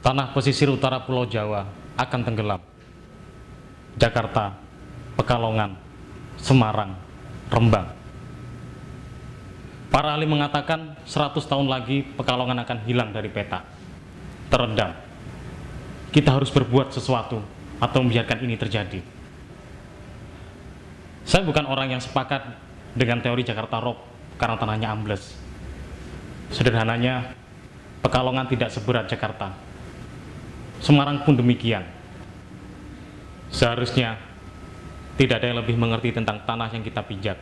Tanah pesisir utara Pulau Jawa akan tenggelam. Jakarta, Pekalongan, Semarang, Rembang. Para ahli mengatakan 100 tahun lagi Pekalongan akan hilang dari peta, terendam. Kita harus berbuat sesuatu atau membiarkan ini terjadi. Saya bukan orang yang sepakat dengan teori Jakarta Rock karena tanahnya ambles. Sederhananya, Pekalongan tidak seberat Jakarta. Semarang pun demikian. Seharusnya tidak ada yang lebih mengerti tentang tanah yang kita pijak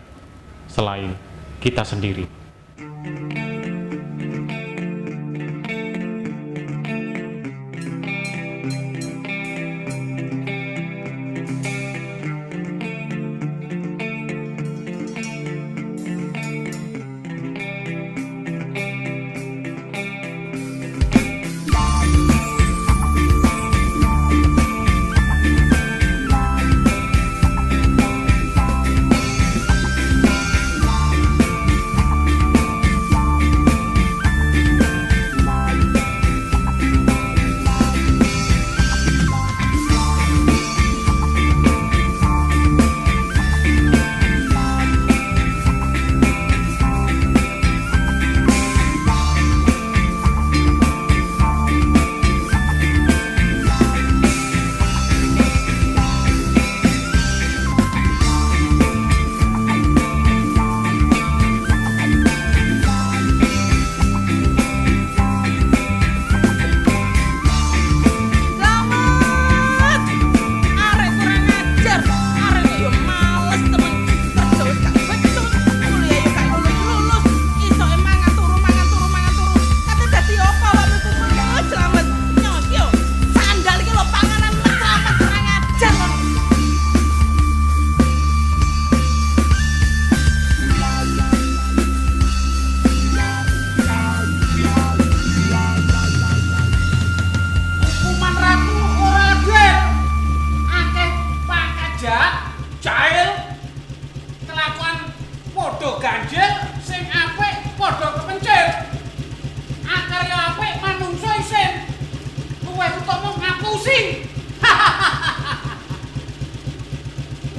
selain kita sendiri.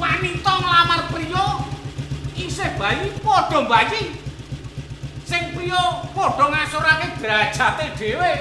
Wanita nglamar priya isih bayi padha bayi. Sing priya padha ngasurake derajate dhewe.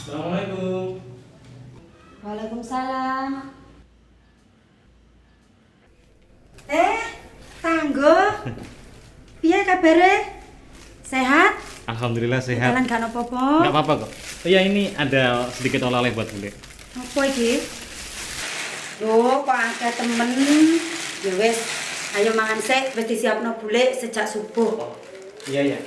Assalamualaikum. Waalaikumsalam. Tanggo. Piye kabare? Sehat? Alhamdulillah sehat. Jalan gak apa-apa. Enggak apa-apa kok. Iya, ini ada sedikit oleh-oleh buat Bule. Apa iki? Loh, kok akeh temen. Ya wis, ayo mangan sik, wis disiapno Bule sejak subuh. Iya, iya.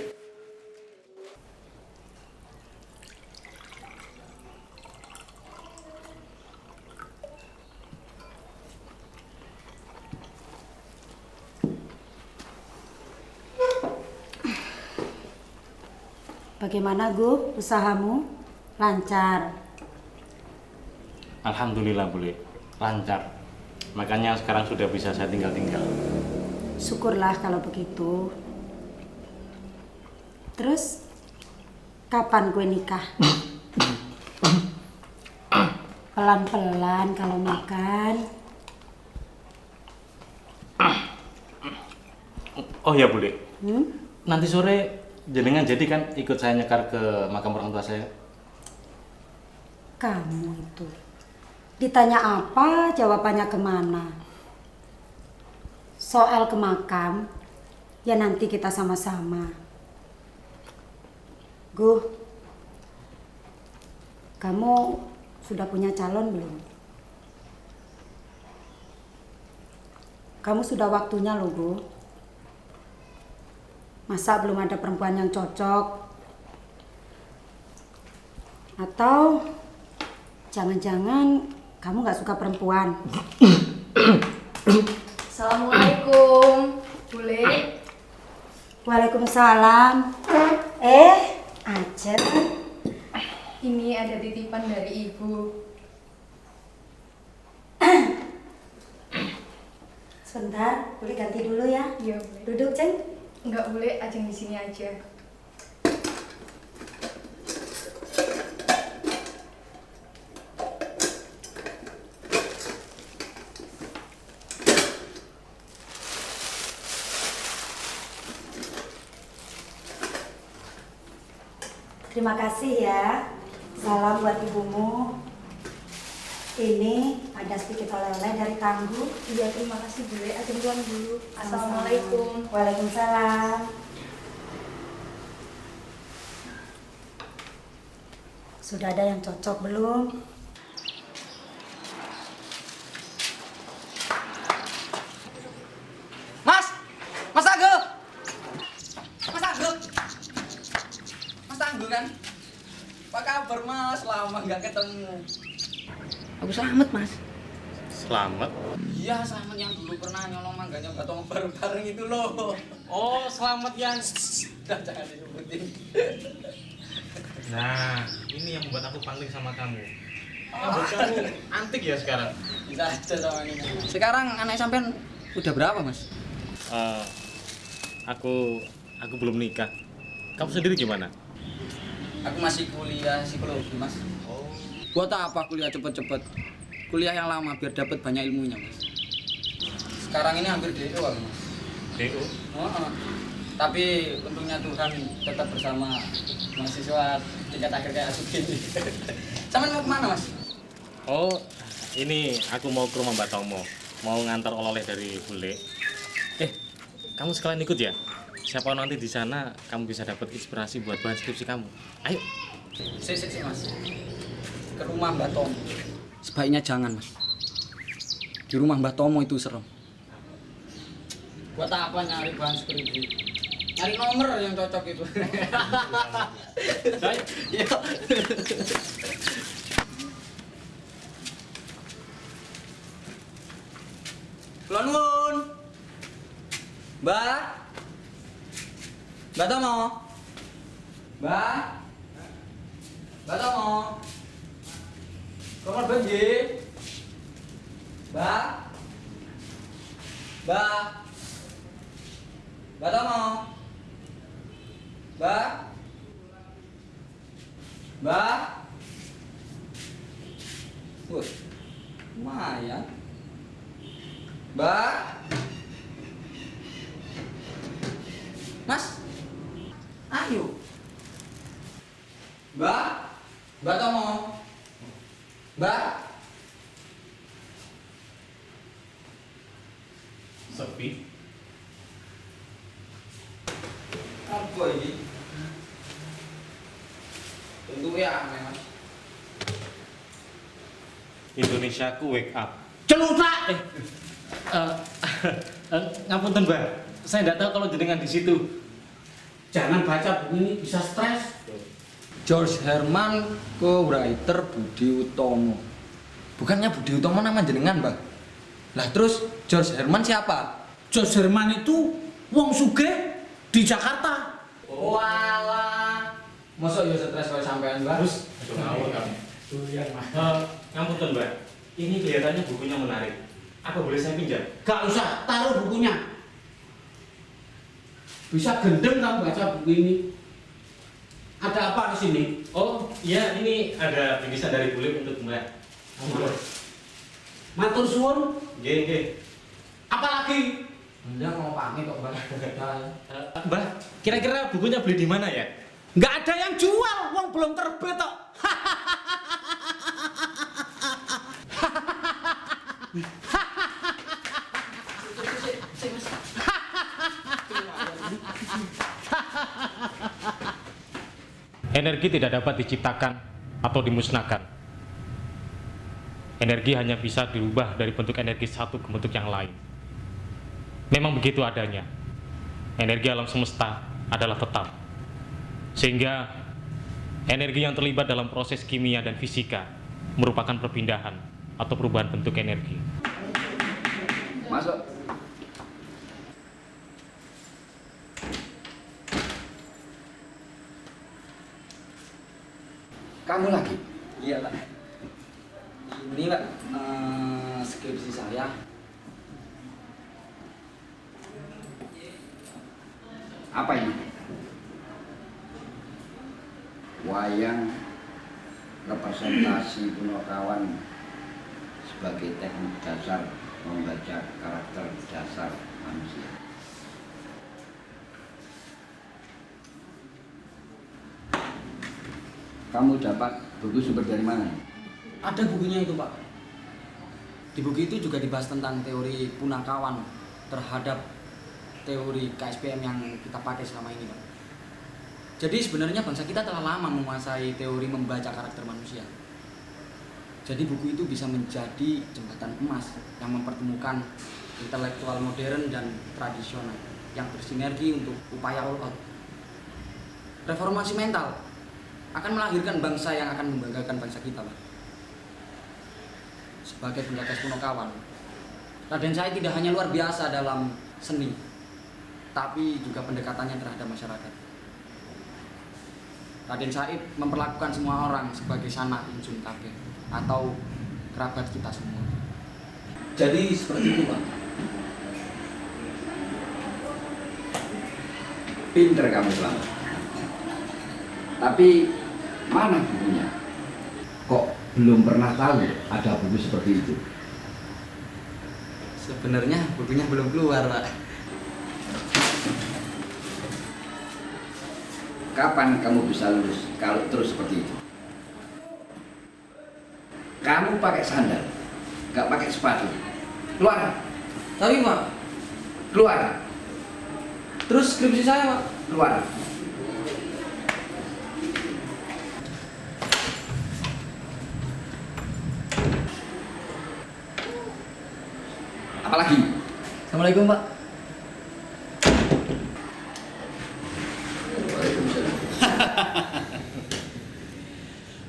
Bagaimana, Gu? Usahamu? Lancar? Alhamdulillah Bule, lancar. Makanya sekarang sudah bisa saya tinggal-tinggal. Syukurlah kalau begitu. Terus, kapan gue nikah? Pelan-pelan kalau makan. Oh ya Bule, Hmm? nanti sore jenengan jadi kan ikut saya nyekar ke makam orang tua saya? Kamu itu ditanya apa, jawabannya kemana? Soal ke makam, ya nanti kita sama-sama. Gu, kamu sudah punya calon belum? Kamu sudah waktunya loh, Gu. Masa belum ada perempuan yang cocok? Atau jangan-jangan kamu nggak suka perempuan? Assalamualaikum, Bule. Waalaikumsalam. Ajar. Ini ada titipan dari Ibu. Sebentar, boleh ganti dulu ya? Iya, Bule. Duduk, Ceng. Enggak, Bule, Ajeng di sini aja. Terima kasih ya. Salam buat ibumu. Ini ada sedikit oleh-oleh dari Tangguh. Iya, terima kasih, Bule. Ajeng pulang dulu. Assalamualaikum. Waalaikumsalam. Sudah ada yang cocok belum? Mas! Mas Anggo! Mas Anggo! Mas Anggo kan? Apa kabar Mas? Lama nggak ketemu. Aku Slamet Mas. Selamat. Iya Slamet yang dulu pernah nyolong mangganya batong bareng-bareng itu loh. Oh, selamat yang. Udah jangan disebutin. Nah, ini yang membuat aku pangling sama kamu. Rambut kamu antik ya sekarang. Bisa aja sama ini. Sekarang anak sampean udah berapa Mas? Eh, aku belum nikah. Kamu sendiri gimana? Aku masih kuliah psikologi Mas. Oh. Buat apa kuliah cepet-cepet? Kuliah yang lama biar dapat banyak ilmunya Mas. Sekarang ini hampir DO aku Mas. DO. Oh, tapi untungnya Tuhan tetap bersama mahasiswa tingkat akhir kayak aku gini. Sampean mau kemana Mas? Oh, ini aku mau ke rumah Mbak Tomo. Mau ngantar oleh-oleh dari Bule. Kamu sekalian ikut ya? Siapa nanti di sana kamu bisa dapat inspirasi buat bahan skripsi kamu. Ayo. Sik Mas. Ke rumah Mbak Tomo. Sebaiknya jangan Mas. Di rumah Mbak Tomo itu serem. Buat apa nyari bahan skripsi? Nyari nomor yang cocok itu. Iya. Kula nuwun. Mbak. Mbak Tomo. Mbak. Mbak Tomo. Kamar banji. Mbak. Mbak. Mbak Tomo. Mbak. Mbak. Wah, lumayan. Mbak. Mas. Ayo. Mbak. Mbak Tomo. Mbak. Sepi. Apa ini? Tentu ya aneh Mas. Indonesiaku wake up. Celutak. Ngapunten, Mbak. Saya tidak tahu kalau jenengan di situ. Jangan baca buku ini, bisa stres. George Herman co-writer Budi Utomo. Bukannya Budi Utomo nama jenengan, Mbak? Lah terus George Herman siapa? George Herman itu wong sugih di Jakarta. Walah. Masa ya stres kalau sampean, Mbak? Terus, aduh ngawur kamu. Ngapunten, Mbak. Ini kelihatannya bukunya menarik. Apa boleh saya pinjam? Gak usah, taruh bukunya. Bisa gendeng kamu baca buku ini. Ada apa di sini? Oh, iya, ini ada bingkisan dari Bule untuk Mbak. Matur suwun. Nggih. Apa lagi? Enggak mau pamit kok, Mbak. Mbak, kira-kira bukunya beli di mana ya? Nggak ada yang jual, wong belum terbit kok. Energi tidak dapat diciptakan atau dimusnahkan. Energi hanya bisa dirubah dari bentuk energi satu ke bentuk yang lain. Memang begitu adanya. Energi alam semesta adalah tetap. Sehingga energi yang terlibat dalam proses kimia dan fisika merupakan perpindahan atau perubahan bentuk energi. Masuk. Kamu lagi? Iya Pak. Ini Pak, skripsi saya. Apa ini? Wayang representasi Punokawan sebagai teknik dasar membaca karakter dasar manusia. Kamu dapat buku sumber dari mana? Ada bukunya itu Pak. Di buku itu juga dibahas tentang teori Punakawan terhadap teori KSPM yang kita pakai selama ini Pak. Jadi sebenarnya bangsa kita telah lama menguasai teori membaca karakter manusia. Jadi buku itu bisa menjadi jembatan emas yang mempertemukan intelektual modern dan tradisional yang bersinergi untuk upaya all out. Reformasi mental akan melahirkan bangsa yang akan membanggakan bangsa kita, Pak. Sebagai penggagas Punokawan, Raden Said tidak hanya luar biasa dalam seni, tapi juga pendekatannya terhadap masyarakat. Raden Said memperlakukan semua orang sebagai sanak insun kabeh atau kerabat kita semua. Jadi seperti itu, Pak. Pinter kamu Selamat. Tapi mana bukunya? Kok belum pernah tahu ada buku seperti itu? Sebenarnya bukunya belum keluar, Pak. Kapan kamu bisa lulus kalau terus seperti itu? Kamu pakai sandal, nggak pakai sepatu. Keluar, Tapi, Pak, keluar, terus skripsi saya, Pak. keluar. Apalagi? Assalamualaikum, Pak.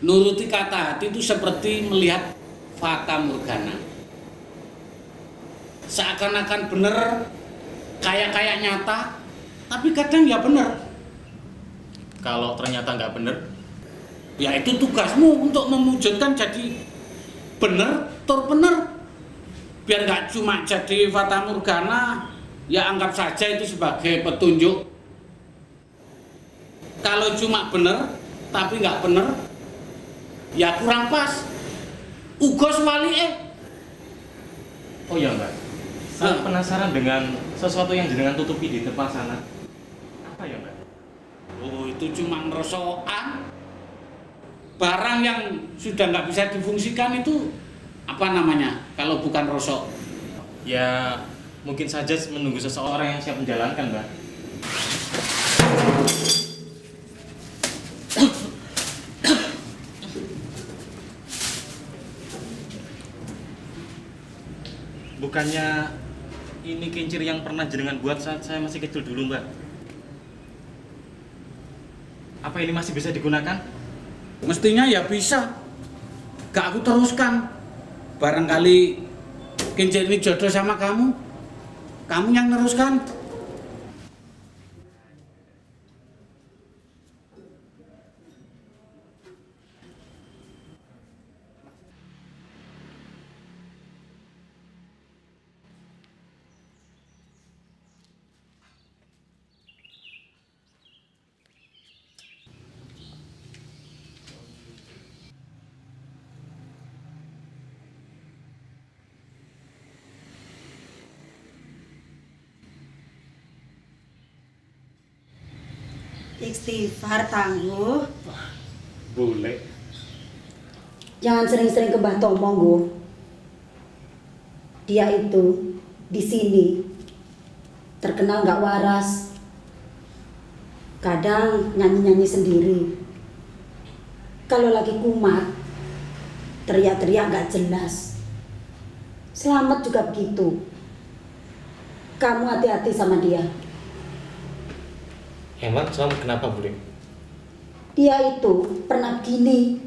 Nuruti kata hati itu seperti melihat fata morgana. Seakan-akan benar, kayak nyata, tapi kadang ya benar. Kalau ternyata nggak bener, Ya itu tugasmu untuk mewujudkan jadi benar, tur benar. Biar nggak cuma jadi fata morgana, ya anggap saja itu sebagai petunjuk. Kalau cuma benar, tapi nggak benar, ya kurang pas. Ugos wali oh ya Mbak, saya penasaran dengan sesuatu yang jenengan tutupi di depan sana. Apa ya Mbak? Oh itu cuma ngerosokan. Barang yang sudah nggak bisa difungsikan itu apa namanya kalau bukan rosok? Ya mungkin saja menunggu seseorang yang siap menjalankan Mbak. Bukannya ini kincir yang pernah jenengan buat saat saya masih kecil dulu Mbak? Apa ini masih bisa digunakan? Mestinya ya bisa. Gak aku teruskan. Barangkali kincir ini jodoh sama kamu. Kamu yang neruskan. Istighfar tangguh. Boleh. Jangan sering-sering ke Mbah Tomo, Nggo. Dia itu di sini terkenal nggak waras. Kadang nyanyi-nyanyi sendiri. kalau lagi kumat, teriak-teriak nggak jelas. Selamat juga begitu. Kamu hati-hati sama dia. Emang Selamat kenapa, Bule? Dia itu pernah gini.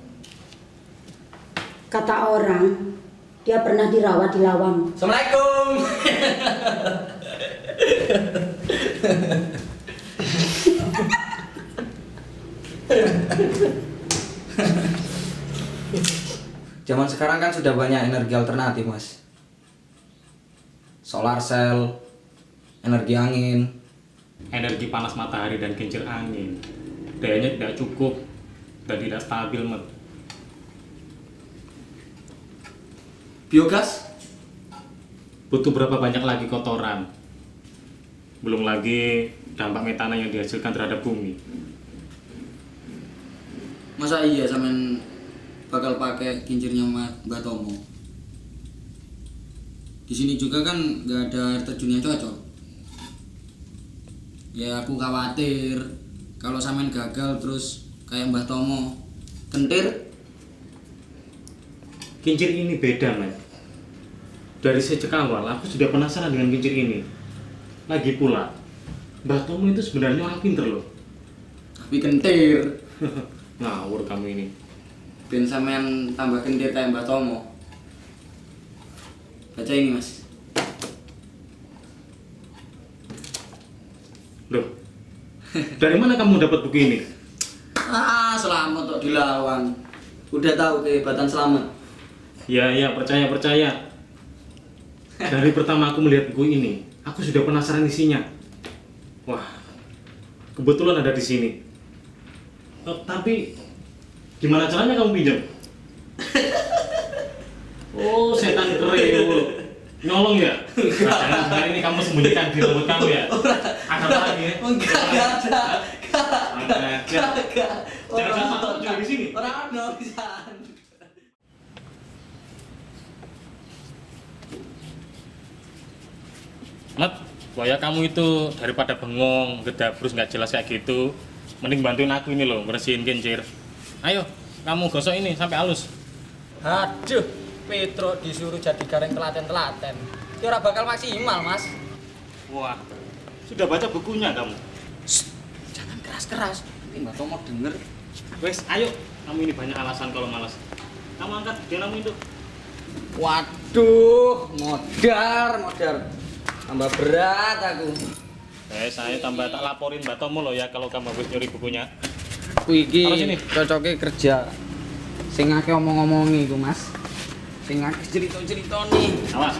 Kata orang, dia pernah dirawat di lawang. Assalamualaikum. Zaman sekarang kan sudah banyak energi alternatif, Mas. Solar cell, energi angin. Energi panas matahari dan kincir angin dayanya tidak cukup dan tidak stabil, Mat. Biogas? Butuh berapa banyak lagi kotoran, belum lagi dampak metana yang dihasilkan terhadap bumi. Masa iya sampean bakal pakai kincirnya Mbak Tomo? Di sini juga kan nggak ada air terjun yang cocok. Ya aku khawatir kalau sampean gagal terus kayak Mbah Tomo kentir. Kincir ini beda, Mat. Dari sejak awal aku sudah penasaran dengan kincir ini. Lagi pula Mbah Tomo itu sebenarnya orang pinter loh. Tapi kentir. Ngawur kamu ini. Ben sampean tambah kentir kayak Mbah Tomo. Baca ini, Mas. Loh, dari mana kamu dapat buku ini? Selamat kok dilawan. Udah tahu kehebatan Selamat. Ya, percaya. Dari pertama aku melihat buku ini, aku sudah penasaran isinya. Wah, kebetulan ada di sini. Tapi, gimana caranya kamu pinjam? Oh, setan kering. Nyolong ya? Nah, jangan ini kamu sembunyikan di rambut kamu ya? Ada apa lagi ya? Enggak ada. Jangan takut juga di sini. Orang ada bisa. Mat, ya kamu itu daripada bengong, gedabrus nggak jelas kayak gitu, mending bantuin aku ini loh, bersihin kincir. Ayo, kamu gosok ini sampai halus. Aduh, Petro disuruh jadi gareng telaten-telaten. Ya ora bakal maksimal, Mas. Wah, sudah baca bukunya kamu? Jangan keras-keras. Nanti Mbak Tomo denger. Wes, ayo, kamu ini banyak alasan kalau malas. Kamu angkat, dia kamu itu. Waduh, modar. Tambah berat aku. Saya tambah tak laporin Mbak Tomo loh ya kalau kamu habis nyuri bukunya. Aku iki Taruh sini. cocoknya kerja. Sing akeh omong-omongi iku, Mas. Sing akeh cerita-cerita nih. Awas.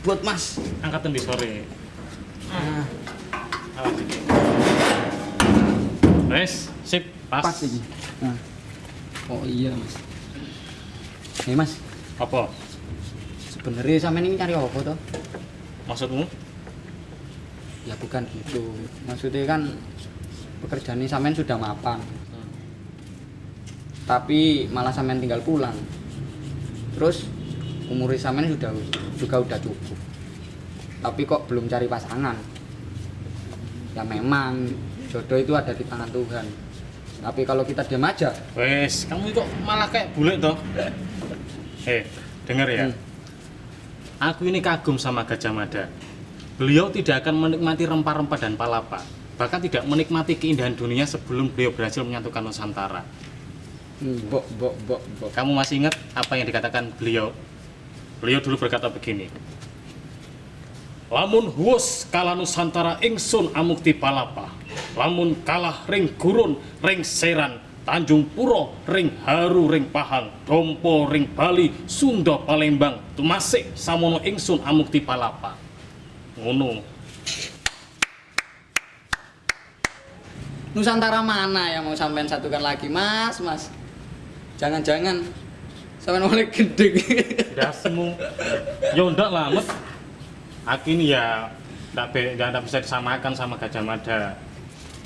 Buat Mas. Angkatan di sore. Ah, Awas dikit. Wes, sip, pas. pas iki. Nah. Oh iya, Mas. Nih, Mas. Apa? Sebenarnya sampean ini cari apa toh? Maksudmu? Ya bukan gitu. Maksudnya kan pekerjaan ini sampean sudah mapan. Tapi malah sampean tinggal pulang. Terus umur sampean juga udah cukup. Tapi kok belum cari pasangan. Ya memang jodoh itu ada di tangan Tuhan. Tapi kalau kita diam aja, Wes, kamu kok malah kayak bule toh? Dengar ya. Aku ini kagum sama Gajah Mada. Beliau tidak akan menikmati rempah-rempah dan palapa, bahkan tidak menikmati keindahan dunia sebelum beliau berhasil menyatukan Nusantara. Mbok. Kamu masih ingat apa yang dikatakan beliau? Beliau dulu berkata begini. Lamun huwus kalah Nusantara ingsun amukti palapa. Lamun kalah ring gurun, ring seran, Tanjung Puro, ring Haru, ring Pahang, Dompo, ring Bali, Sunda, Palembang, tumasik samono ingsun amukti palapa. Ngono. Nusantara mana yang mau sampean satukan lagi, Mas? Jangan-jangan sampean oleh gede. Dasmu. Ya ndak lah, Mat. Aku ini ya nggak bisa disamakan sama Gajah Mada.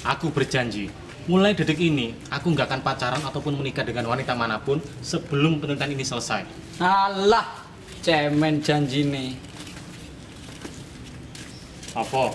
Aku berjanji, mulai detik ini aku nggak akan pacaran ataupun menikah dengan wanita manapun sebelum penelitian ini selesai. Alah, cemen janjine. Apa?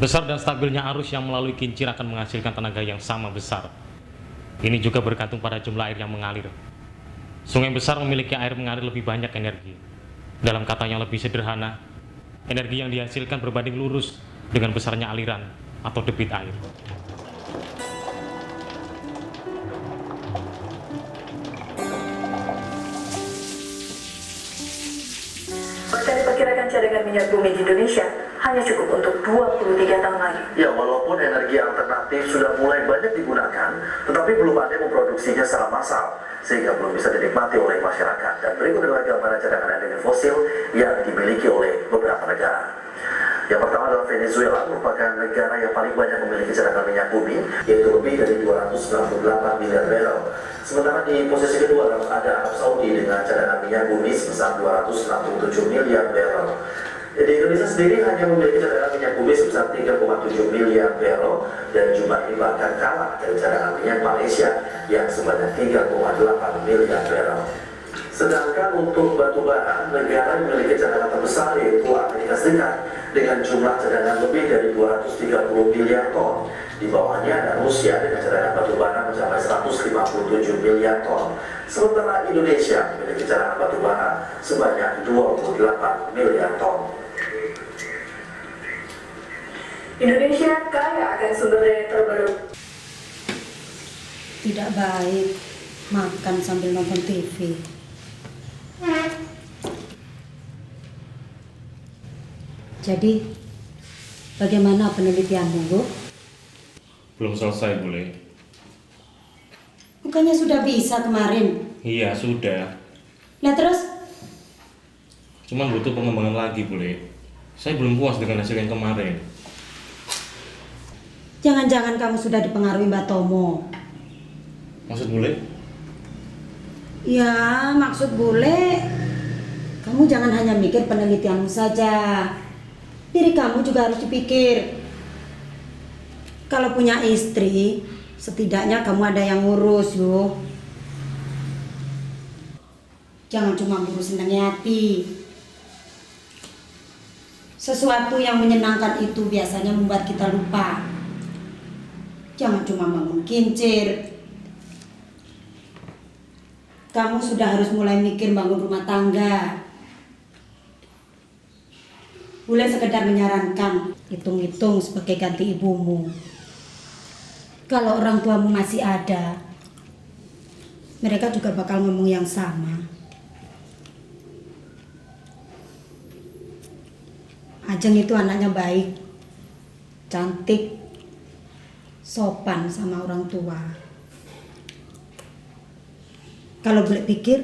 Besar dan stabilnya arus yang melalui kincir akan menghasilkan tenaga yang sama besar. Ini juga bergantung pada jumlah air yang mengalir. Sungai besar memiliki air mengalir lebih banyak energi. Dalam kata yang lebih sederhana, energi yang dihasilkan berbanding lurus dengan besarnya aliran atau debit air. Bahkan diperkirakan cadangan minyak bumi di Indonesia hanya cukup untuk 23 tahun lagi. Ya, walaupun energi alternatif sudah mulai banyak digunakan, tetapi belum ada yang memproduksinya secara massal, sehingga belum bisa dinikmati oleh masyarakat. Dan berikut adalah gambaran cadangan energi fosil yang dimiliki oleh beberapa negara. Yang pertama adalah Venezuela, merupakan negara yang paling banyak memiliki cadangan minyak bumi, yaitu lebih dari 298 miliar barrel. Sementara di posisi kedua ada Arab Saudi dengan cadangan minyak bumi sebesar 267 miliar barrel. Di Indonesia sendiri hanya memiliki cadangan minyak bumi sebesar 3,7 miliar barrel, dan jumlah ini bahkan kalah dari cadangan minyak Malaysia yang sebanyak 3,8 miliar barrel. Sedangkan untuk batu bara, negara yang memiliki cadangan terbesar yaitu Amerika Serikat dengan jumlah cadangan lebih dari 230 miliar ton. Di bawahnya ada Rusia dengan cadangan batu bara mencapai 157 miliar ton. Sementara Indonesia memiliki cadangan batu bara sebanyak 28 miliar ton. Indonesia kaya akan sumber daya terbaru. Tidak baik makan sambil nonton TV. Jadi, bagaimana penelitianmu, Bu? Belum selesai, boleh? Bukannya sudah bisa kemarin? Iya, sudah. Nah terus? Cuman butuh pengembangan lagi, boleh? Saya belum puas dengan hasil yang kemarin. Jangan-jangan kamu sudah dipengaruhi Mbak Tomo? Maksud boleh? Ya, maksud bule, kamu jangan hanya mikir penelitianmu saja. Diri kamu juga harus dipikir. Kalau punya istri, setidaknya kamu ada yang ngurus, yuk. Jangan cuma ngurus senang hati. Sesuatu yang menyenangkan itu biasanya membuat kita lupa. Jangan cuma bangun kincir. Kamu sudah harus mulai mikir bangun rumah tangga. Boleh sekedar menyarankan, hitung-hitung sebagai ganti ibumu. Kalau orang tuamu masih ada, mereka juga bakal ngomong yang sama. Ajeng itu anaknya baik, cantik, sopan sama orang tua. Kalau boleh pikir,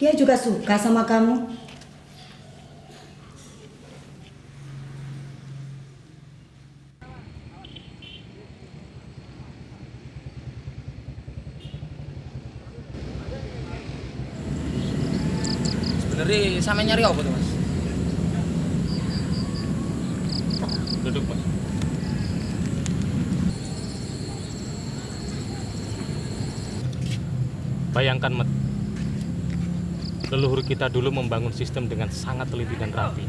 dia juga suka sama kamu. Sebenarnya sama nyari apa tuh, Mas? Duduk, Mas. Bayangkan, Mat. Leluhur kita dulu membangun sistem dengan sangat teliti dan rapi.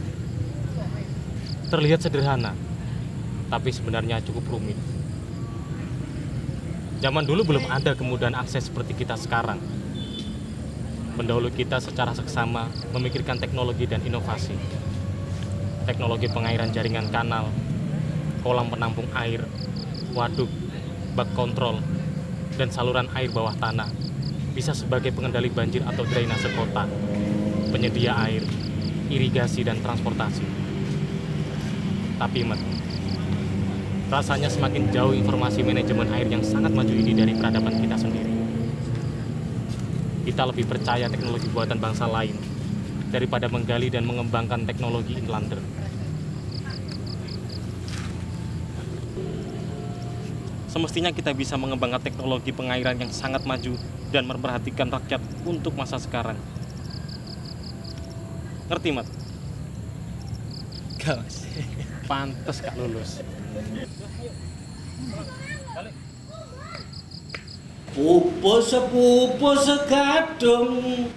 Terlihat sederhana, tapi sebenarnya cukup rumit. Zaman dulu belum ada kemudahan akses seperti kita sekarang. Pendahulu kita secara seksama memikirkan teknologi dan inovasi. Teknologi pengairan jaringan kanal, kolam penampung air, waduk, bak kontrol, dan saluran air bawah tanah bisa sebagai pengendali banjir atau drainase kota, penyedia air, irigasi, dan transportasi. Tapi, Mat, rasanya semakin jauh informasi manajemen air yang sangat maju ini dari peradaban kita sendiri. Kita lebih percaya teknologi buatan bangsa lain daripada menggali dan mengembangkan teknologi inlander. Semestinya kita bisa mengembangkan teknologi pengairan yang sangat maju dan memperhatikan rakyat untuk masa sekarang. Ngerti, Mat? Gak, Mas. Pantes gak lulus. Pupu sepupu sekadung,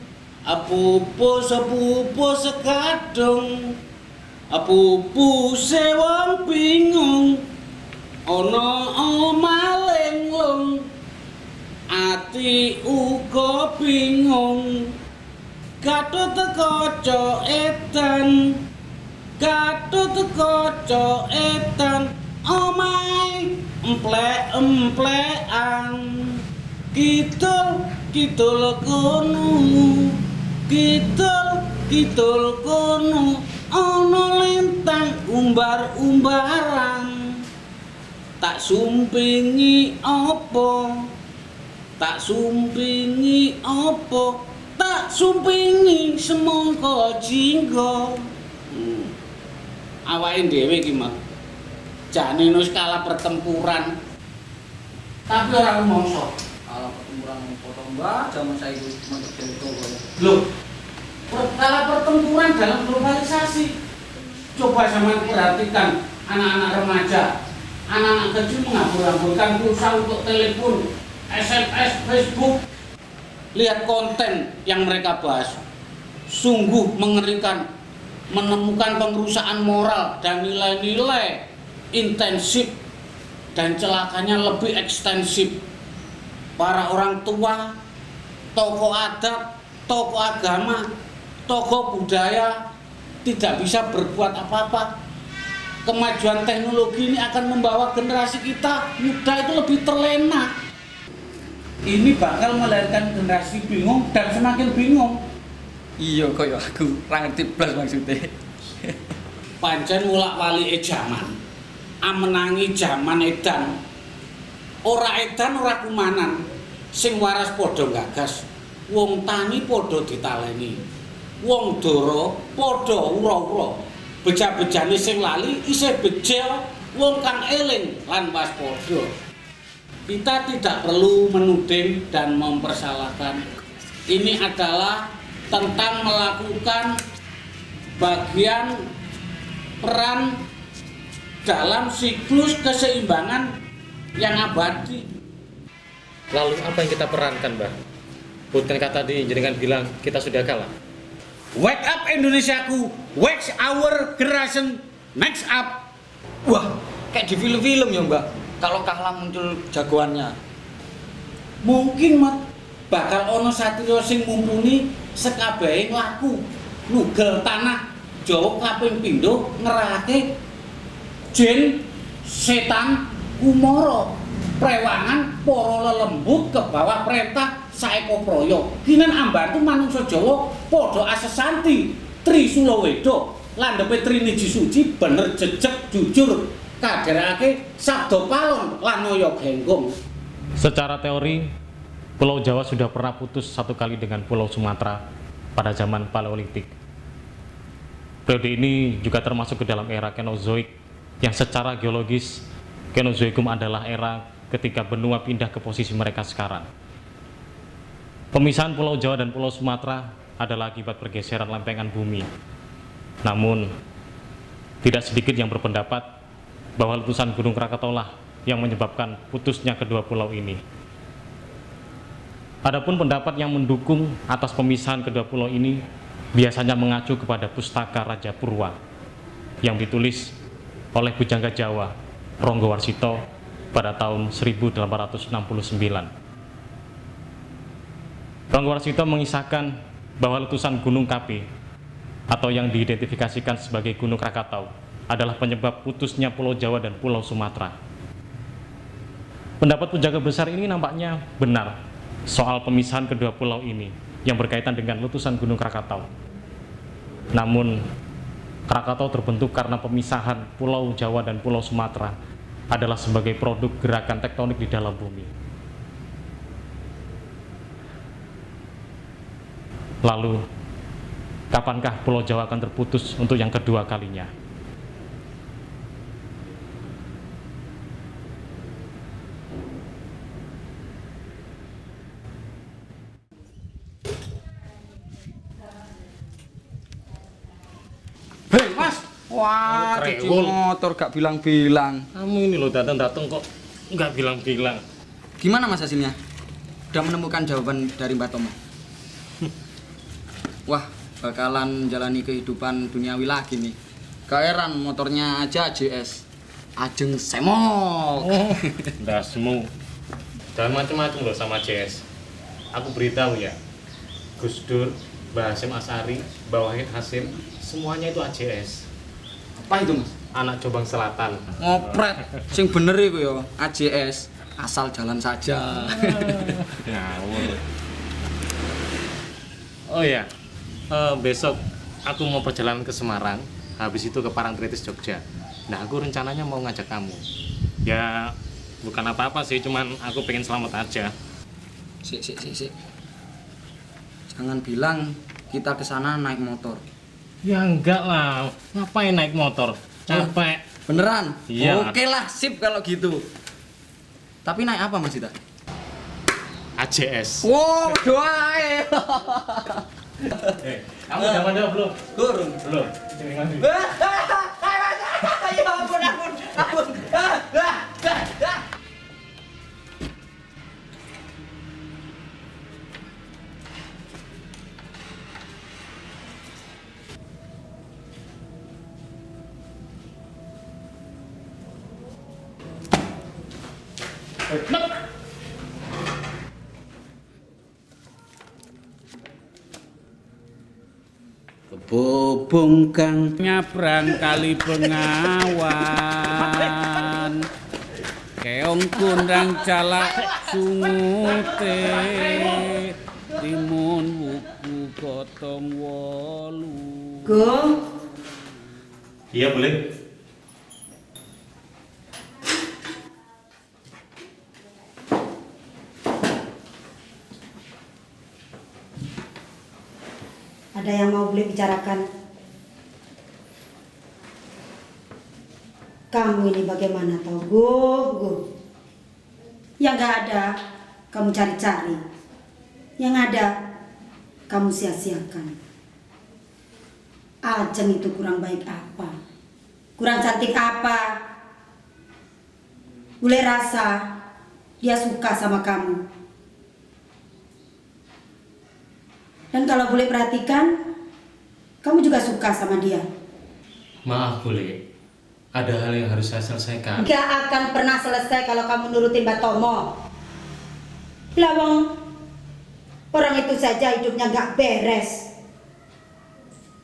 apupu sepupu sekadung, Pupuse wong bingung ana maling lung ati uga bingung Gatut kaca edan omahe emplek-emplekan kidul kono ana lintang umbar-umbaran tak sumpingi apa tak sumpingi semangka jingga awake dhewe iki mak jane wis kalah pertempuran tapi ora rumangsa Kalau pertempuran foto mbak, zaman saya itu mentok jengkol. lho kalah pertempuran dalam globalisasi coba sama perhatikan anak-anak remaja anak-anak kecil menghambur-hamburkan pulsa untuk telepon SMS, Facebook lihat konten yang mereka bahas sungguh mengerikan menemukan pengerusakan moral dan nilai-nilai intensif dan celakanya lebih ekstensif para orang tua tokoh adat tokoh agama tokoh budaya tidak bisa berbuat apa-apa kemajuan teknologi ini akan membawa generasi kita muda itu lebih terlena ini bakal melahirkan generasi bingung dan semakin bingung. Iya kaya aku ra ngerti blas maksudnya. Pancen wolak-walike jaman. Amenangi jaman edan. Ora edan ora kumanan. Sing waras padha gagas. Wong tani padha ditaleni. Wong doro padha ura-ura. Beja-bejane sing lali isih bejel wong kang eling lan waspada. Kita tidak perlu menuding dan mempersalahkan. Ini adalah tentang melakukan bagian peran dalam siklus keseimbangan yang abadi. Lalu apa yang kita perankan, Mbah? Bukankah tadi jenengan bilang kita sudah kalah? Wake up Indonesiaku, wake our generation next up. Wah, kayak di film-film ya mbak. Kalau kalah muncul jagoannya. Mungkin mat bakal ono satrio sing mumpuni sekabehe laku nugel tanah Jawa kaping pindho ngerahake jin setan kumara prewangan para lelembut ke bawah perintah Saeko Proyo kinen ambantu manungsa Jawa padha asesanti Trisulawedo landhepe Triniji Suci bener jejeg jujur kaderake sabda palon lan noya genggong. Secara teori, Pulau Jawa sudah pernah putus satu kali dengan Pulau Sumatera pada zaman Paleolitik. Periode ini juga termasuk ke dalam era Kenozoik yang secara geologis Kenozoikum adalah era ketika benua pindah ke posisi mereka sekarang. Pemisahan Pulau Jawa dan Pulau Sumatera adalah akibat pergeseran lempengan bumi. Namun, tidak sedikit yang berpendapat bahwa letusan Gunung Krakatau lah yang menyebabkan putusnya kedua pulau ini. Adapun pendapat yang mendukung atas pemisahan kedua pulau ini biasanya mengacu kepada Pustaka Raja Purwa yang ditulis oleh Pujangga Jawa Ronggo Warsito pada tahun 1869. Ronggo Warsito mengisahkan bahwa letusan Gunung Kapi atau yang diidentifikasikan sebagai Gunung Krakatau adalah penyebab putusnya Pulau Jawa dan Pulau Sumatera. Pendapat Pujangga besar ini nampaknya benar soal pemisahan kedua pulau ini yang berkaitan dengan letusan Gunung Krakatau. Namun, Krakatau terbentuk karena pemisahan Pulau Jawa dan Pulau Sumatera adalah sebagai produk gerakan tektonik di dalam bumi. Lalu, kapankah Pulau Jawa akan terputus untuk yang kedua kalinya? Hei mas, wah cuci motor gak bilang-bilang. Kamu ini loh datang-datang kok nggak bilang-bilang. Gimana mas hasilnya? Udah menemukan jawaban dari Mbak Tomo? Wah, bakalan jalani kehidupan duniawi lagi nih. Keheran motornya aja AJS. Ajeng semok. Oh, dasmu. Jangan macam-macam loh sama JS. Aku beritahu ya, Gus Dur, Mbah Hasyim Asari, Mbah Wahid Hasyim, semuanya itu AJS. Apa itu, Mas? Anak Jombang Selatan. Ngopret. Sing bener iku ya, AJS. Asal jalan saja. Ngawur. Oh ya, besok aku mau perjalanan ke Semarang, habis itu ke Parangtritis Jogja. Nah, aku rencananya mau ngajak kamu. Ya, bukan apa-apa sih, cuman aku pengen selamat aja. Sik. Jangan bilang kita ke sana naik motor. Ya enggak lah, ngapain naik motor? Capek. Beneran? Iya. Oke lah, sip kalau gitu. Tapi naik apa Mas Dita? AJS. Wow, doae. Kamu udah mandi belum? Turun. Belum. Sini mandi. Ya ampun. Bobongkan nyabrang kali Bengawan, keong kundang calak sungute, timun wuku gotong wolu. Go. Iya, boleh. Ada yang mau boleh bicarakan? Kamu ini bagaimana tau? Go. Yang gak ada, kamu cari-cari. Yang ada, kamu sia-siakan. Ajeng itu kurang baik apa? Kurang cantik apa? Boleh rasa dia suka sama kamu. Dan kalau boleh perhatikan, kamu juga suka sama dia. Maaf, boleh. Ada hal yang harus saya selesaikan. Gak akan pernah selesai kalau kamu nurutin Mbak Tomo. Lawang, orang itu saja hidupnya gak beres.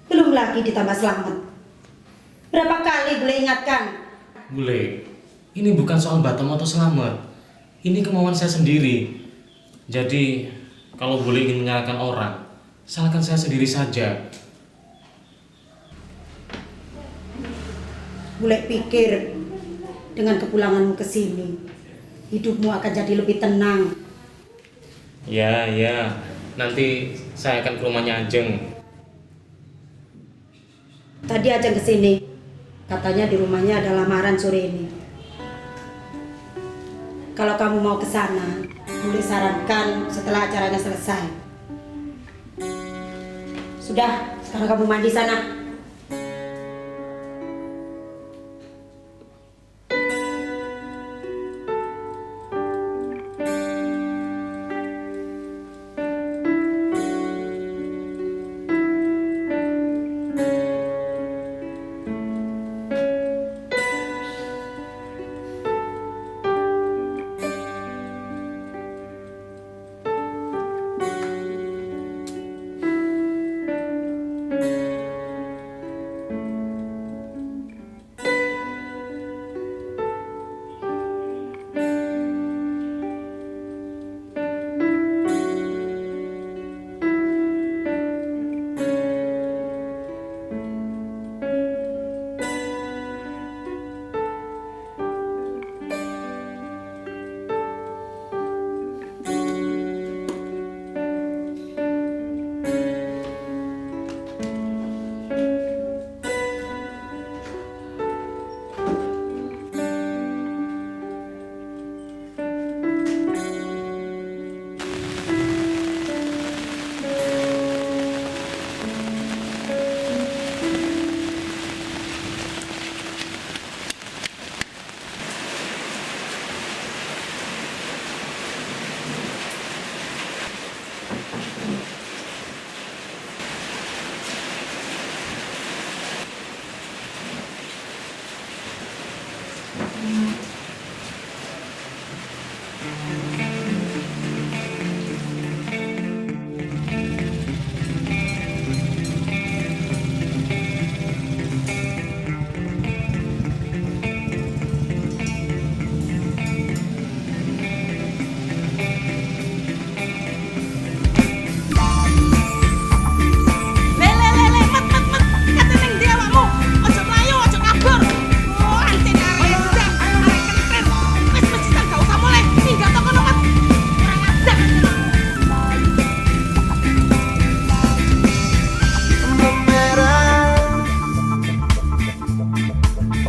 Belum lagi ditambah selamat. Berapa kali boleh ingatkan? Boleh. Ini bukan soal Mbak Tomo atau selamat. Ini kemauan saya sendiri. Jadi, kalau boleh ingin menyalahkan orang, salahkan saya sendiri saja. Boleh pikir dengan kepulanganmu ke sini, hidupmu akan jadi lebih tenang. Ya. Nanti saya akan ke rumahnya Ajeng. Tadi Ajeng ke sini, katanya di rumahnya ada lamaran sore ini. Kalau kamu mau ke sana, boleh sarankan setelah acaranya selesai. Sudah, sekarang kamu mandi sana.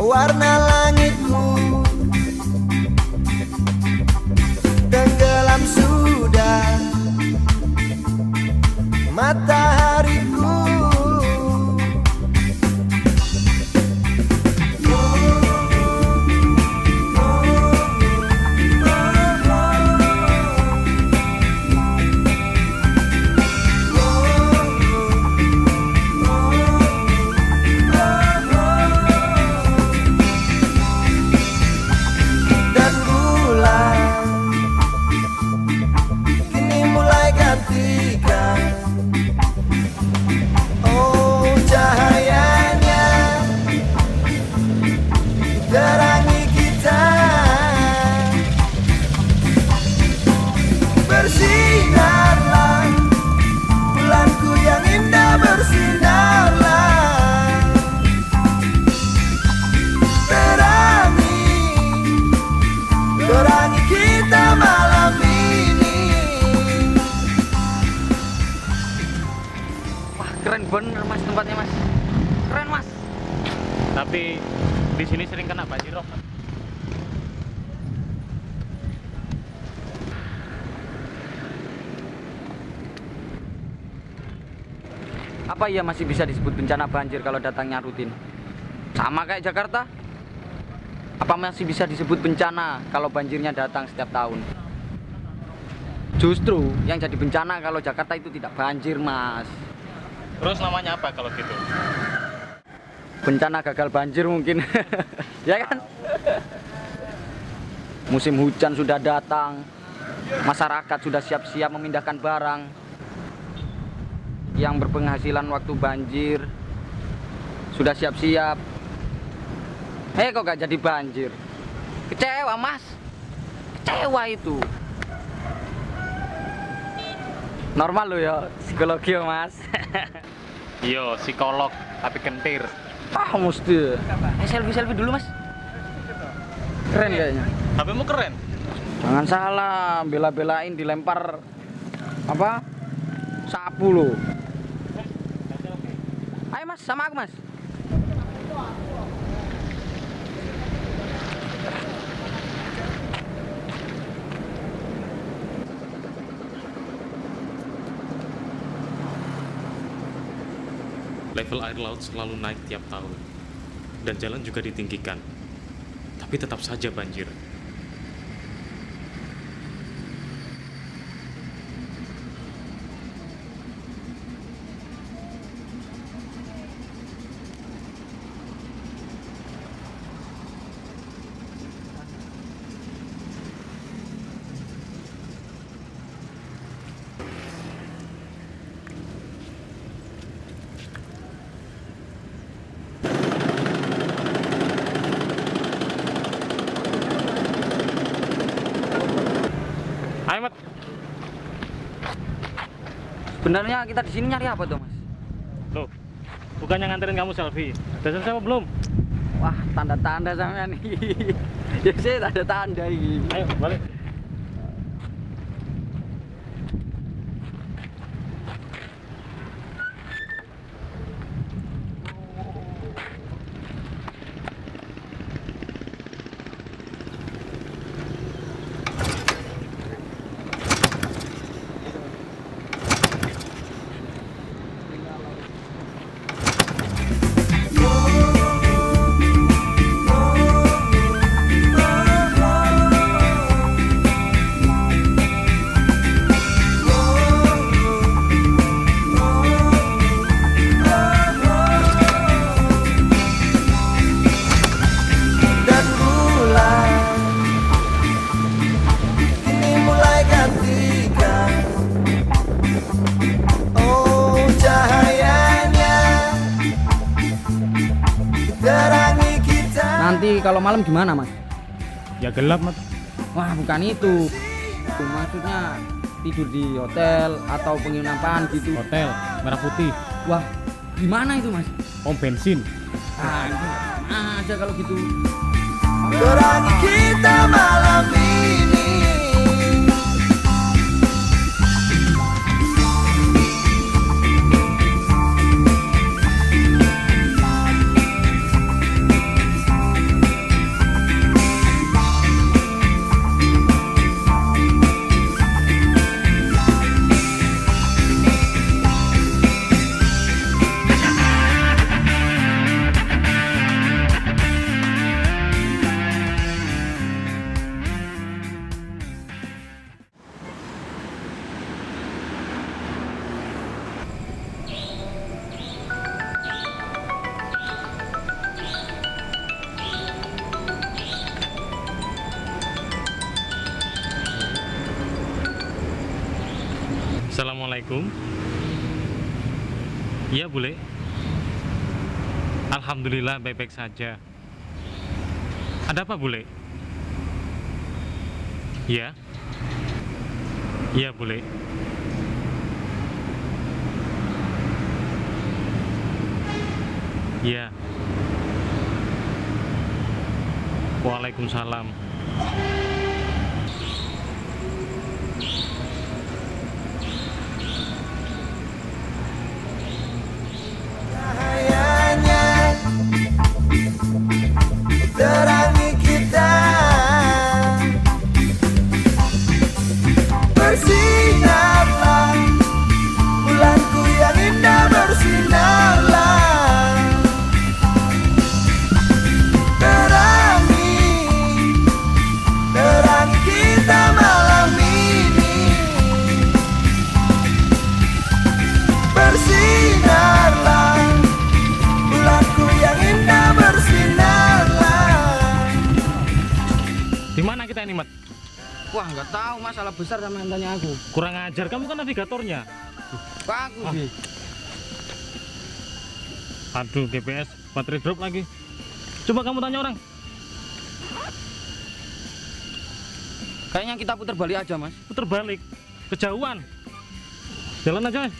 warna langitmu tenggelam sudah matahariku. Oh, cahayanya terangi kita, bersinarlah bulanku yang indah, bersinarlah terangi kita malam ini. Keren bener mas tempatnya mas, keren mas. Tapi di sini sering kena banjir Rob. Apa iya masih bisa disebut bencana banjir kalau datangnya rutin? Sama kayak Jakarta? Apa masih bisa disebut bencana kalau banjirnya datang setiap tahun? Justru yang jadi bencana kalau Jakarta itu tidak banjir mas. Terus namanya apa kalau gitu? Bencana gagal banjir mungkin. Ya kan? Musim hujan sudah datang, masyarakat sudah siap-siap memindahkan barang. Yang berpenghasilan waktu banjir sudah siap-siap. Kok gak jadi banjir? Kecewa mas, kecewa itu. Normal lo ya, psikologi ya mas. Yo, psikolog tapi kentir. Mesti. Selfie dulu mas. Keren kayaknya. HP-mu keren. Jangan salah, bela-belain dilempar apa? Sapu lo. Ayo mas, sama aku mas. Level air laut selalu naik tiap tahun, dan jalan juga ditinggikan, tapi tetap saja banjir. Ayo, Mat. Sebenarnya kita di sini nyari apa tuh, Mas? Loh, bukannya nganterin kamu selfie. Udah selesai apa belum? Wah, tanda-tanda sama nih. Ya saya tanda-tanda ini. Ayo, balik. Nanti kalau malam gimana, Mas? Ya gelap, Mat. Wah, bukan itu. Maksudnya tidur di hotel atau penginapan gitu. Hotel Merah Putih, Wah, gimana itu, Mas? pom bensin. Ah, itu aja kalau gitu. Terangi kita malam ini. Assalamualaikum. Iya, Bule. Alhamdulillah baik-baik saja. Ada apa, Bule? Iya. Iya, Bule. Iya. Waalaikumsalam. Cahayanya terangi kita, bersinarlah bulanku yang indah, bersinarlah terangi kita malam ini, bersinarlah bulanku yang indah, bersinarlah. Di mana kita ini, Mat? Wah, nggak tahu, masalah besar sama yang tanya aku. Kurang ajar, kamu kan navigatornya. Bagus sih. Aduh, GPS baterai drop lagi. Coba kamu tanya orang. Kayaknya kita putar balik aja, Mas. Putar balik, kejauhan. Jalan aja.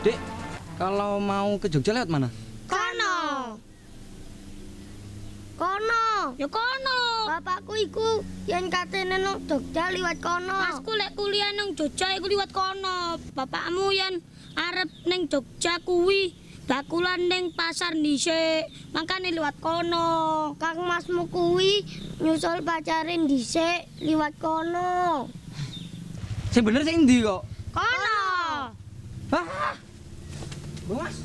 Dek, kalau mau ke Jogja lewat mana? Kono. Ya kono. Bapakku iku yen katene nang Jogja liwat kono. Masku lek kuliah nang Jogja iku liwat kono. Bapakmu yen arep nang Jogja kuwi bakulan ning pasar dhisik. Makane liwat kono. Kang Masmu kuwi nyusul pacare dhisik liwat kono. Sing bener sing ndi kok? Kono. Hah? Mas.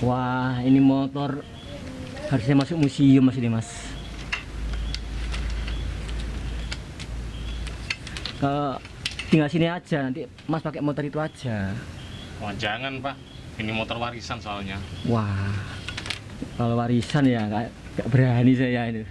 Wah, ini motor harusnya masuk museum Mas ini, Mas. Kalau tinggal sini aja, nanti Mas pakai motor itu aja. Wah, jangan Pak, ini motor warisan soalnya. Wah, kalau warisan ya gak berani saya ini.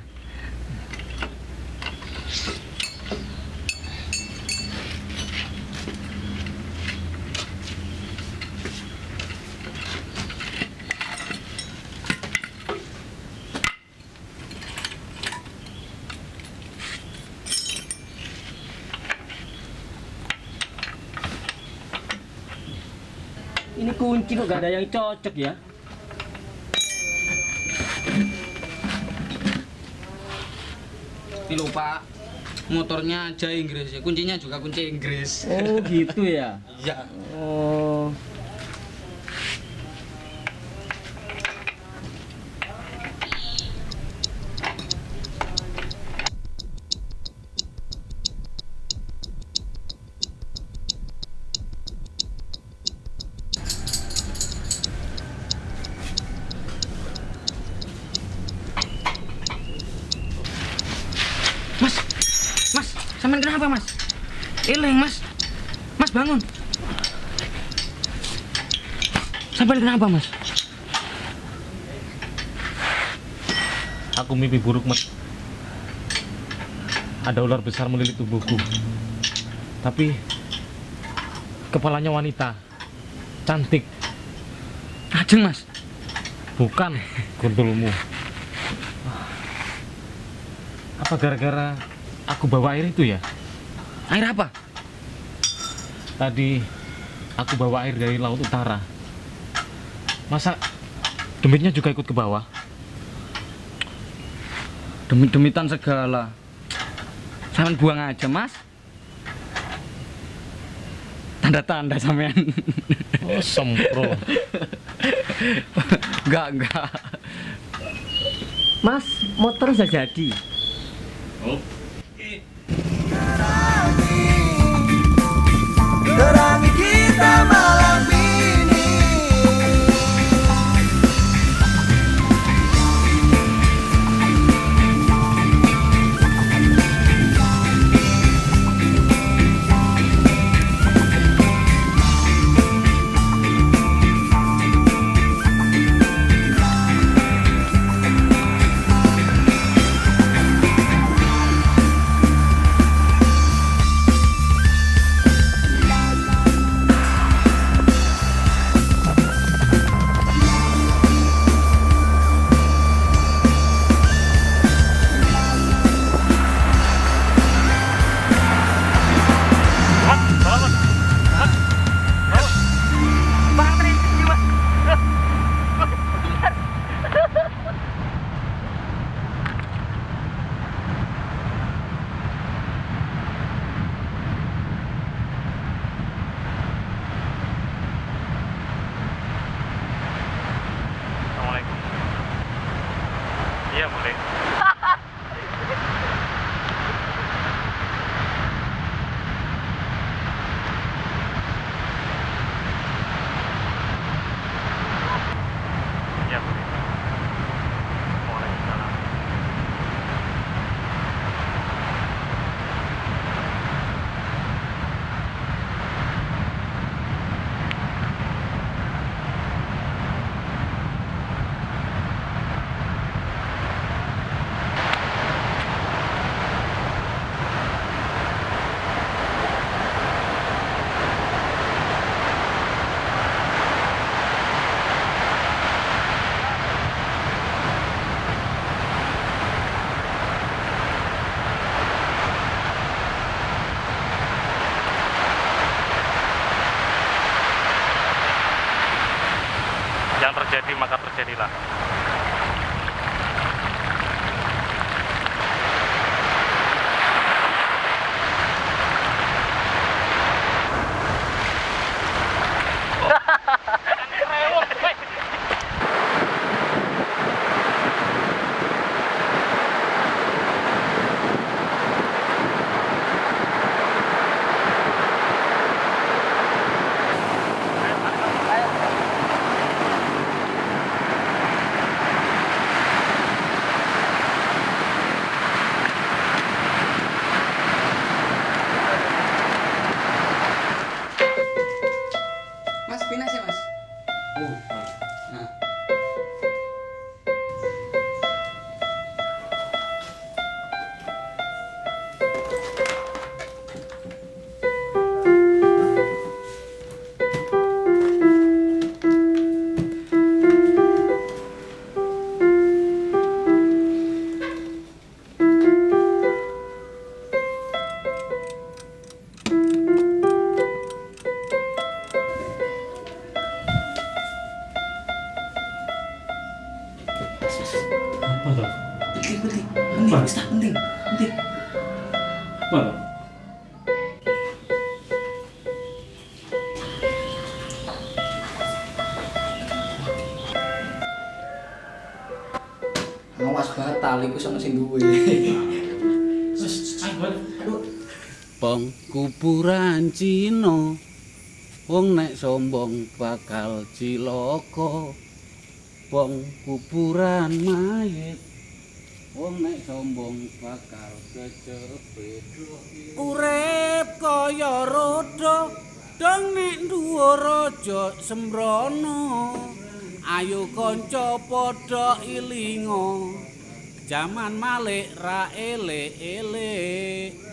Ini kunci kok gak ada yang cocok ya? Ini lho Pak, motornya aja Inggris ya, kuncinya juga kunci Inggris. Oh gitu ya? Iya. Oh. Mas, sampean kenapa Mas? Eleng Mas. Mas bangun. Sampean kenapa Mas? Aku mimpi buruk, Mas. Ada ular besar melilit tubuhku. Tapi kepalanya wanita. Cantik. Ajeng Mas. Bukan gundulmu. Apa gara-gara aku bawa air itu ya? Air apa? Tadi aku bawa air dari laut utara. Masa demitnya juga ikut ke bawah? Demit-demitan segala. Sampean buang aja Mas. Tanda-tanda sampean. Oh, sempro. Enggak. Mas, motor sudah jadi. Oh. Terangi kita malam ini. Assalamualaikum. Iya boleh. Iya boleh. Waalaikumsalam. Yang terjadi maka terjadilah. Pindah sih, Mas. Nah. Apa tuh? Penting, Ustaz, penting. Apa tuh? Awas batal iku sono sing duwe. Pong kuburan Cina, wong nek sombong bakal cilaka. Pong kuburan mayit, wong nek sombong bakal kecepet. Urip kaya roda, dong nek dhuwur aja sembrono. Ayo kanca padha ilinga, jaman malik ra elek-elek.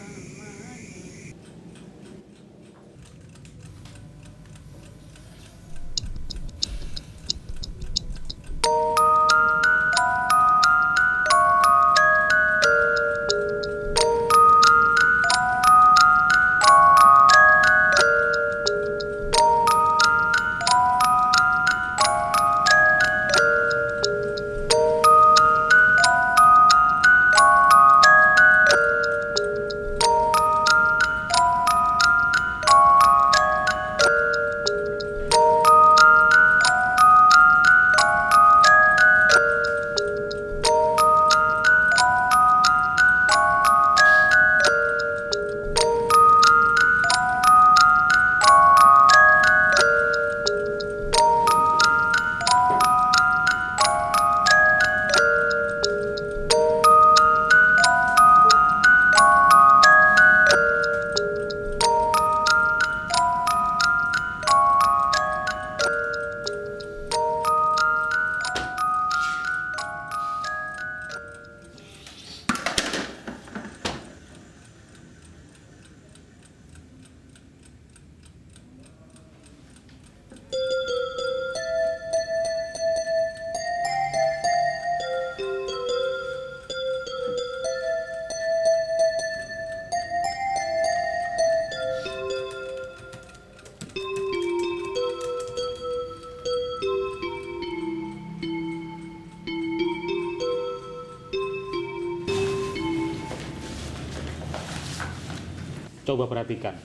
Coba perhatikan,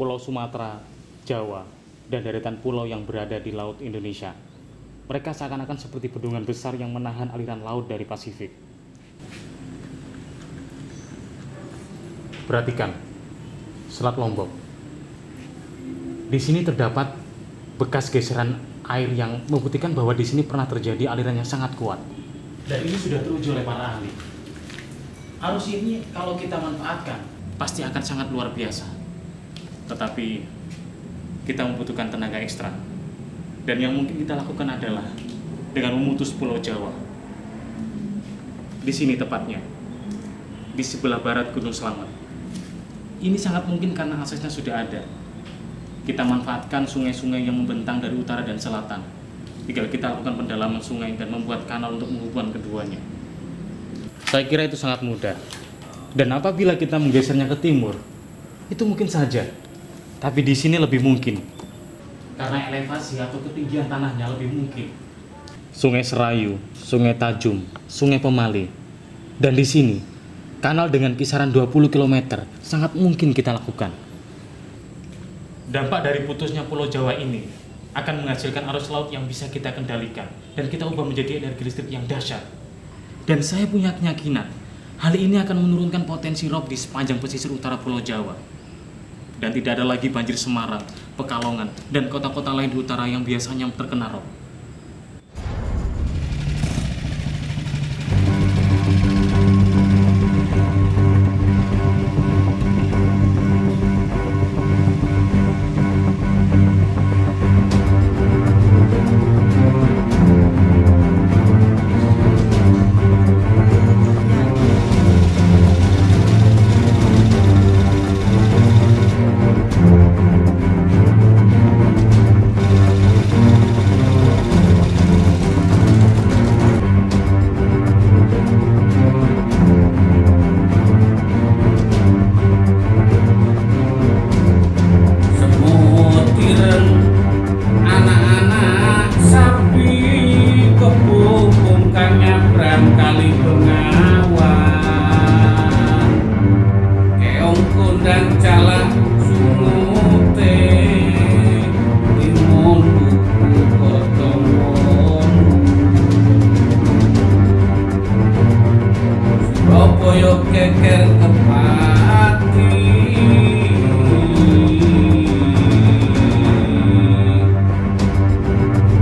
Pulau Sumatera, Jawa, dan deretan pulau yang berada di Laut Indonesia. Mereka seakan-akan seperti bendungan besar yang menahan aliran laut dari Pasifik. Perhatikan, Selat Lombok. Di sini terdapat bekas geseran air yang membuktikan bahwa di sini pernah terjadi aliran yang sangat kuat. Dan ini sudah teruji oleh para ahli. Arus ini kalau kita manfaatkan, pasti akan sangat luar biasa. Tetapi kita membutuhkan tenaga ekstra. Dan yang mungkin kita lakukan adalah dengan memutus Pulau Jawa. Di sini tepatnya, di sebelah barat Gunung Slamet. Ini sangat mungkin karena aksesnya sudah ada. Kita manfaatkan sungai-sungai yang membentang dari utara dan selatan. Tinggal kita lakukan pendalaman sungai dan membuat kanal untuk menghubungkan keduanya. Saya kira itu sangat mudah. Dan apabila kita menggesernya ke timur, itu mungkin saja. Tapi di sini lebih mungkin. Karena elevasi atau ketinggian tanahnya lebih mungkin. Sungai Serayu, Sungai Tajum, Sungai Pemali. Dan di sini, kanal dengan kisaran 20 km sangat mungkin kita lakukan. Dampak dari putusnya Pulau Jawa ini akan menghasilkan arus laut yang bisa kita kendalikan. Dan kita ubah menjadi energi listrik yang dahsyat. Dan saya punya keyakinan, hal ini akan menurunkan potensi rob di sepanjang pesisir utara Pulau Jawa. Dan tidak ada lagi banjir Semarang, Pekalongan, dan kota-kota lain di utara yang biasanya terkena rob. anak-anak sapi kebubung kang nyabrang kali Bengawan keong kondang calak sumute timun buku kotomon Surabaya keker kepati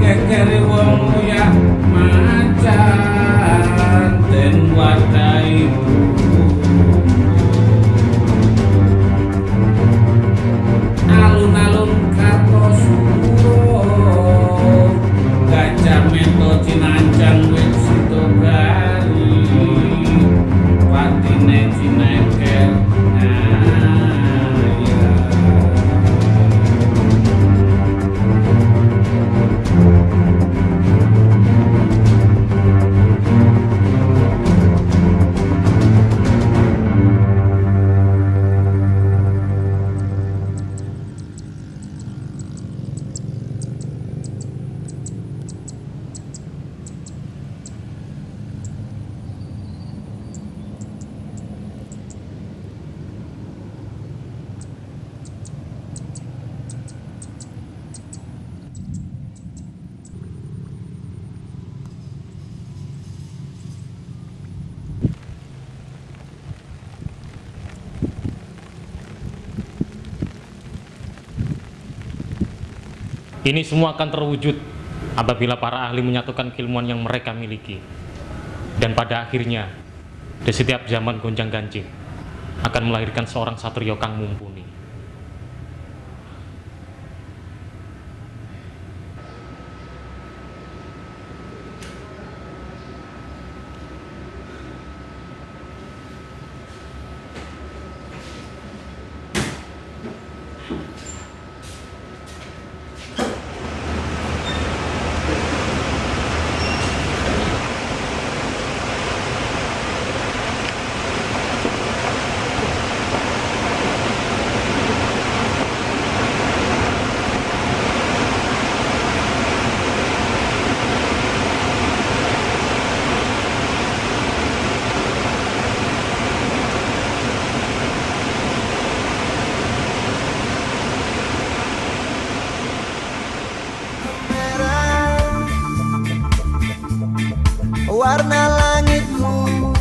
kekere wong ya macan den wadai alun-alun Kartosuro Gajah Meta Cinanjang wit Sitogari Patine Cineker Ini semua akan terwujud apabila para ahli menyatukan keilmuan yang mereka miliki. Dan pada akhirnya, di setiap zaman gonjang-ganjing akan melahirkan seorang satrio kang mumpuni. Warna langitmu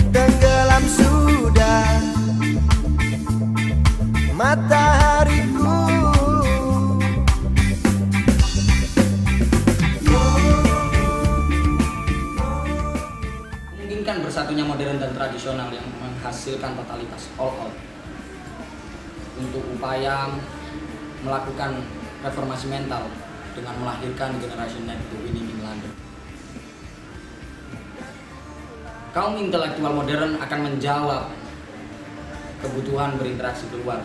tenggelam sudah matahariku. Memungkinkan bersatunya modern dan tradisional yang menghasilkan totalitas all out untuk upaya melakukan reformasi mental dengan melahirkan generasi net to winning in London. Kaum intelektual modern akan menjawab kebutuhan berinteraksi keluar.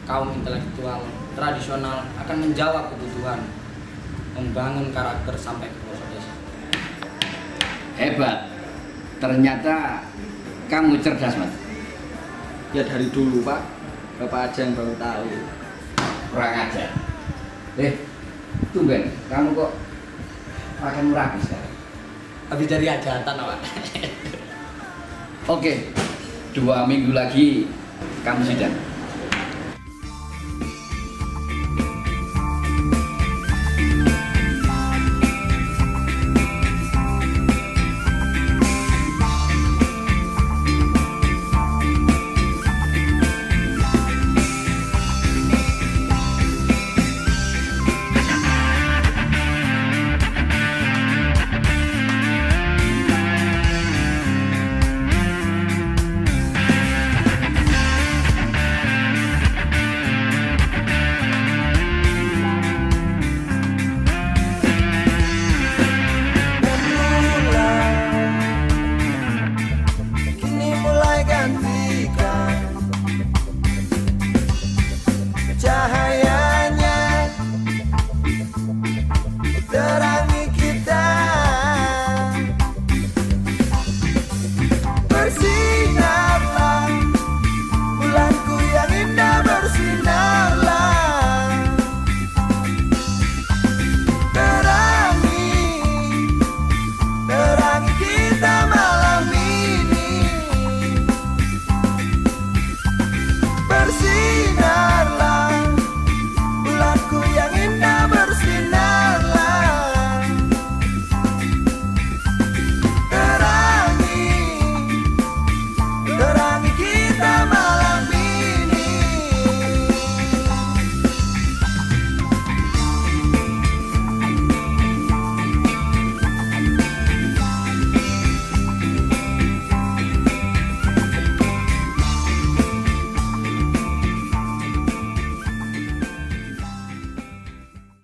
Kaum intelektual tradisional akan menjawab kebutuhan membangun karakter sampai ke pelosok desa. Hebat. Ternyata kamu cerdas, Mas. Ya dari dulu, Pak. Bapak aja yang baru tahu. Kurang ajar. Tumben, kamu kok pakai murabi sekarang? Habis dari hajatan, Pak. Oke, 2 minggu lagi kamu sidang.